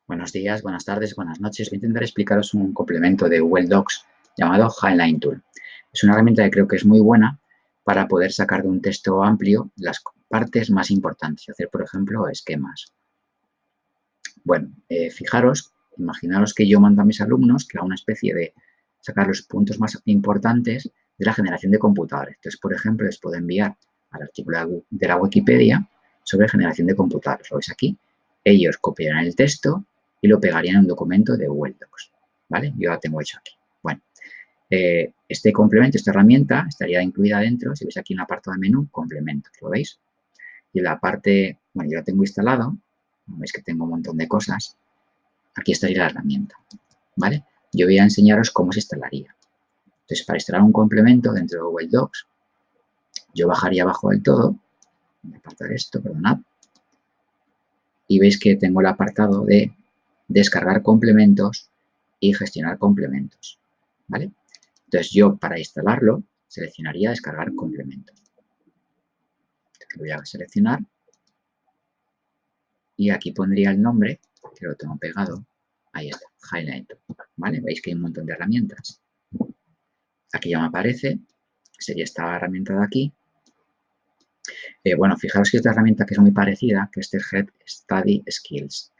Buenos días, buenas tardes, buenas noches. Voy a intentar explicaros un complemento de Google Docs llamado Highline Tool. Es una herramienta que creo que es muy buena para poder sacar de un texto amplio las partes más importantes y hacer, por ejemplo, esquemas. Bueno, fijaros, imaginaros que yo mando a mis alumnos que haga una especie de sacar los puntos más importantes de la generación de computadores. Entonces, por ejemplo, les puedo enviar al artículo de la Wikipedia sobre generación de computadores. Lo veis aquí. Ellos copiarán el texto y lo pegarían en un documento de Google Docs, ¿vale? Yo lo tengo hecho aquí. Bueno, este complemento, esta herramienta, estaría incluida dentro, si veis aquí en el apartado de menú, complementos, ¿lo veis? Y en la parte, bueno, yo lo tengo instalado, veis que tengo un montón de cosas, aquí estaría la herramienta, ¿vale? Yo voy a enseñaros cómo se instalaría. Entonces, para instalar un complemento dentro de Google Docs, yo bajaría abajo del todo, voy a apartar esto, perdonad, y veis que tengo el apartado de descargar complementos y gestionar complementos, ¿vale? Entonces, yo para instalarlo seleccionaría descargar complementos. Lo voy a seleccionar y aquí pondría el nombre, que lo tengo pegado, ahí está, Highlight, ¿vale? Veis que hay un montón de herramientas. Aquí ya me aparece, sería esta herramienta de aquí. Bueno, fijaros que esta herramienta que es muy parecida, que es el Head Study Skills.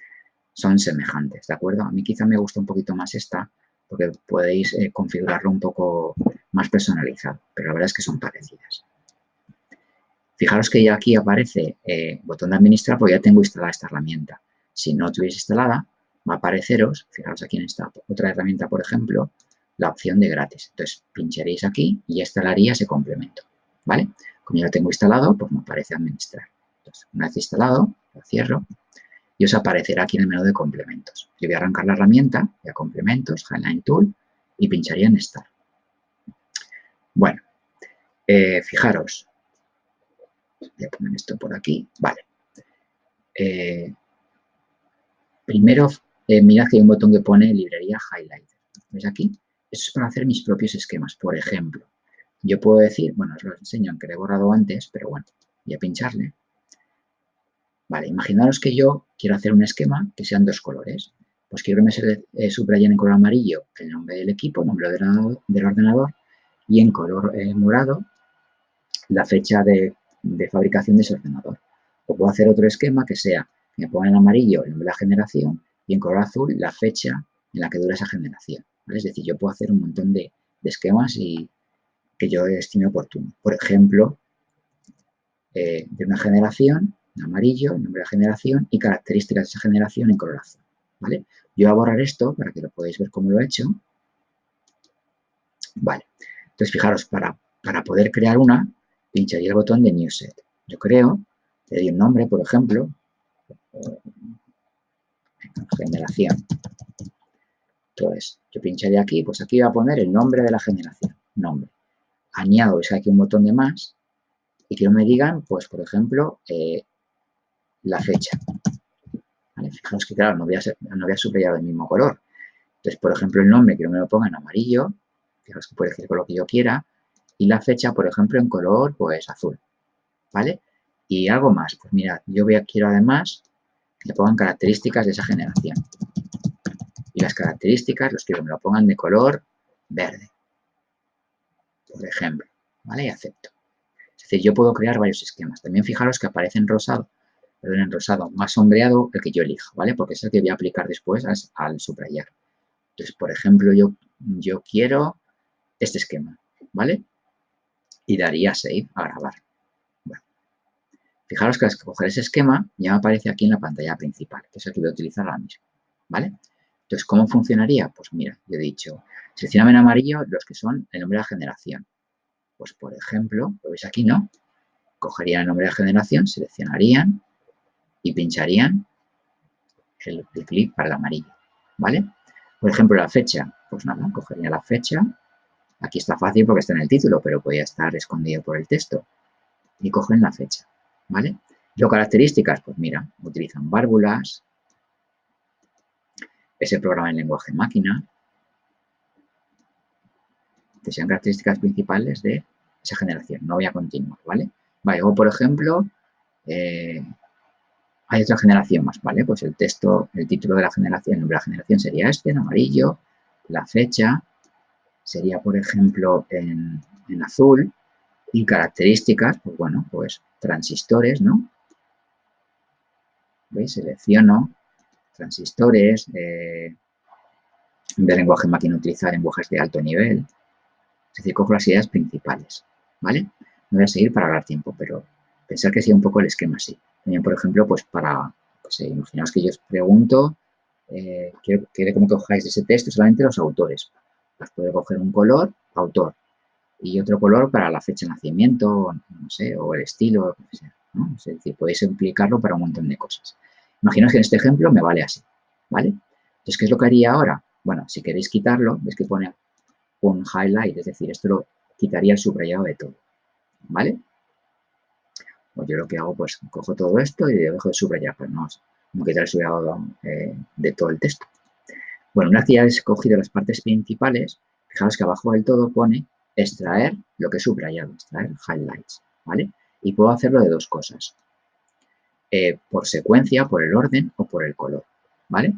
Son semejantes, ¿de acuerdo? A mí quizá me gusta un poquito más esta, porque podéis configurarlo un poco más personalizado, pero la verdad es que son parecidas. Fijaros que ya aquí aparece botón de administrar, porque ya tengo instalada esta herramienta. Si no tuviese instalada, va a apareceros, fijaros aquí en esta otra herramienta, por ejemplo, la opción de gratis. Entonces, pincharéis aquí y ya instalaría ese complemento, ¿vale? Como ya lo tengo instalado, pues me aparece administrar. Entonces, una vez instalado, lo cierro y os aparecerá aquí en el menú de complementos. Yo voy a arrancar la herramienta, voy a complementos, Highline Tool y pincharía en Start. Bueno, fijaros, voy a poner esto por aquí, vale. Primero, mirad que hay un botón que pone librería Highlighter. ¿Veis aquí? Eso es para hacer mis propios esquemas. Por ejemplo, yo puedo decir, bueno, os lo enseño aunque lo he borrado antes, pero bueno, voy a pincharle. Vale, imaginaros que yo quiero hacer un esquema que sean dos colores. Pues quiero que me subrayen en color amarillo el nombre del equipo, el nombre del ordenador, y en color morado la fecha de fabricación de ese ordenador. O puedo hacer otro esquema que sea, que me ponga en amarillo el nombre de la generación y en color azul la fecha en la que dura esa generación, ¿vale? Es decir, yo puedo hacer un montón de esquemas que yo estime oportuno. Por ejemplo, de una generación en amarillo, el nombre de la generación y características de esa generación en color azul, ¿vale? Yo voy a borrar esto para que lo podáis ver cómo lo he hecho. Vale, entonces fijaros, para poder crear una, pincharía el botón de New Set. Yo creo, le doy un nombre, por ejemplo, generación. Entonces, yo pincharía aquí, pues aquí voy a poner el nombre de la generación, nombre. Añado, es aquí un botón de más y que me digan, pues, por ejemplo, la fecha. ¿Vale? Fijaos que, claro, no voy a subrayar el mismo color. Entonces, por ejemplo, el nombre quiero que me lo ponga en amarillo, fijaos que puede elegir con lo que yo quiera, y la fecha, por ejemplo, en color, pues, azul. ¿Vale? Y algo más, pues mirad, yo quiero además que le pongan características de esa generación. Y las características los quiero que me lo pongan de color verde, por ejemplo, ¿vale? Y acepto. Es decir, yo puedo crear varios esquemas. También fijaros que aparece en rosado, más sombreado el que yo elijo, ¿vale? Porque es el que voy a aplicar después al subrayar. Entonces, por ejemplo, yo quiero este esquema, ¿vale? Y daría Save a grabar. Bueno, fijaros que al escoger ese esquema ya me aparece aquí en la pantalla principal, que es el que voy a utilizar ahora mismo, ¿vale? Entonces, ¿cómo funcionaría? Pues mira, yo he dicho, seleccioname en amarillo los que son el nombre de la generación. Pues, por ejemplo, lo veis aquí, ¿no? Cogerían el nombre de la generación, seleccionarían y pincharían el clic para el amarillo, ¿vale? Por ejemplo, la fecha, pues nada, cogería la fecha. Aquí está fácil porque está en el título, pero podría estar escondido por el texto. Y cogen la fecha, ¿vale? Luego, características, pues mira, utilizan válvulas, ese programa en lenguaje máquina, que sean características principales de esa generación. No voy a continuar, ¿vale? Vale, o por ejemplo, Hay otra generación más, ¿vale? Pues el texto, el título de la generación, el nombre de la generación sería este, en amarillo, la fecha sería, por ejemplo, en azul, y características, pues bueno, pues transistores, ¿no? ¿Veis? Selecciono transistores, de lenguaje máquina utilizar lenguajes de alto nivel, es decir, cojo las ideas principales, ¿vale? No voy a seguir para hablar tiempo, pero pensar que sea un poco el esquema así. También, por ejemplo, pues para, pues, imaginaos que yo os pregunto, quiero que me cojáis de ese texto solamente los autores. Pues puedo coger un color, autor, y otro color para la fecha de nacimiento, no sé, o el estilo, lo que sea, ¿no? Es decir, podéis implicarlo para un montón de cosas. Imaginaos que en este ejemplo me vale así, ¿vale? Entonces, ¿qué es lo que haría ahora? Bueno, si queréis quitarlo, veis que pone un highlight, es decir, esto lo quitaría el subrayado de todo, ¿vale? Pues yo lo que hago, pues cojo todo esto y le dejo de subrayar, pues no quitar el subrayado de todo el texto. Bueno, una vez que ya he escogido las partes principales, fijaos que abajo del todo pone extraer lo que he subrayado, extraer highlights, ¿vale? Y puedo hacerlo de dos cosas, por secuencia, por el orden o por el color, ¿vale?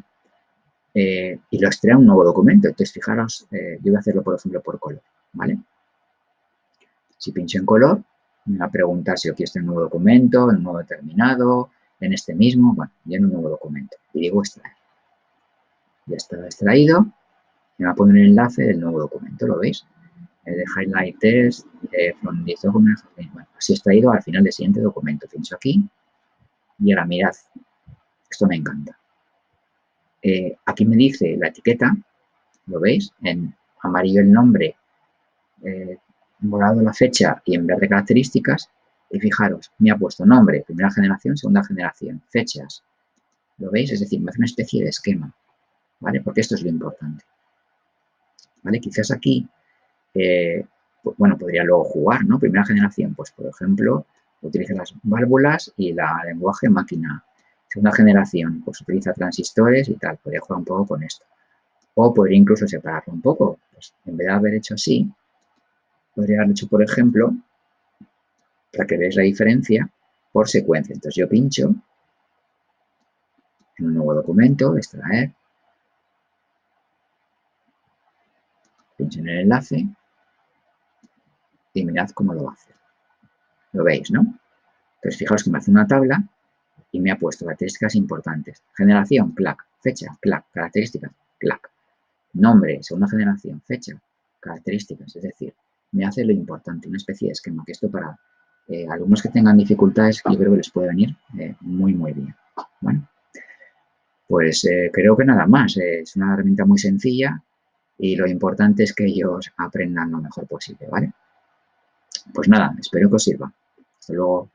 Y lo extrae un nuevo documento. Entonces, fijaros, yo voy a hacerlo, por ejemplo, por color, ¿vale? Si pincho en color, me va a preguntar si yo quiero este nuevo documento, en un nuevo determinado, en este mismo, bueno, ya en un nuevo documento. Y digo extraer. Ya está extraído. Me va a poner el enlace del nuevo documento, ¿lo veis? De highlight test, from this document, bueno, así extraído al final del siguiente documento. Pincho aquí y ahora mirad, esto me encanta. Aquí me dice la etiqueta, ¿lo veis? En amarillo el nombre, morado la fecha y en verde características. Y fijaros, me ha puesto nombre, primera generación, segunda generación, fechas. ¿Lo veis? Es decir, me hace una especie de esquema, ¿vale? Porque esto es lo importante, ¿vale? Quizás aquí, pues, bueno, podría luego jugar, ¿no? Primera generación, pues por ejemplo, utiliza las válvulas y la lenguaje máquina. Segunda generación, pues utiliza transistores y tal. Podría jugar un poco con esto. O podría incluso separarlo un poco. Pues en vez de haber hecho así, podría haber hecho, por ejemplo, para que veáis la diferencia, por secuencia. Entonces yo pincho en un nuevo documento, extraer, pincho en el enlace y mirad cómo lo hace. Lo veis, ¿no? Entonces fijaos que me hace una tabla y me ha puesto características importantes. Generación, clac, fecha, clac, características, clac. Nombre, segunda generación, fecha, características. Es decir, me hace lo importante, una especie de esquema, que esto para alumnos que tengan dificultades, yo creo que les puede venir muy, muy bien. Bueno, pues creo que nada más. Es una herramienta muy sencilla y lo importante es que ellos aprendan lo mejor posible, ¿vale? Pues nada, espero que os sirva. Hasta luego.